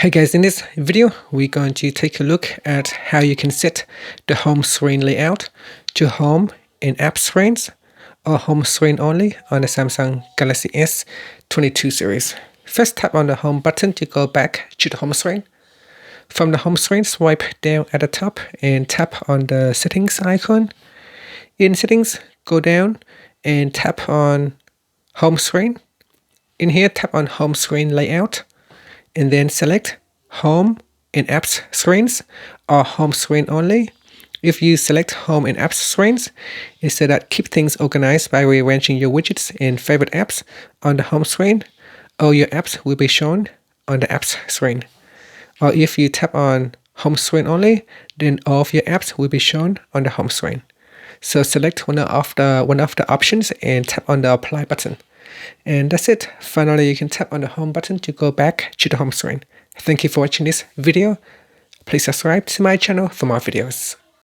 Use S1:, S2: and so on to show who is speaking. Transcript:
S1: Hey guys, in this video, we're going to take a look at how you can set the home screen layout to home in app screens or home screen only on the Samsung Galaxy S22 series. First, tap on the home button to go back to the home screen. From the home screen, swipe down at the top and tap on the settings icon. In settings, go down and tap on home screen. In here, tap on home screen layout, and then select Home in Apps Screens or Home Screen Only. If you select Home in Apps Screens, it says that keep things organized by rearranging your widgets and favorite apps on the home screen. All your apps will be shown on the apps screen. Or if you tap on Home Screen Only, then all of your apps will be shown on the home screen. So select one of the options and tap on the Apply button. And that's it. Finally, you can tap on the home button to go back to the home screen. Thank you for watching this video. Please subscribe to my channel for more videos.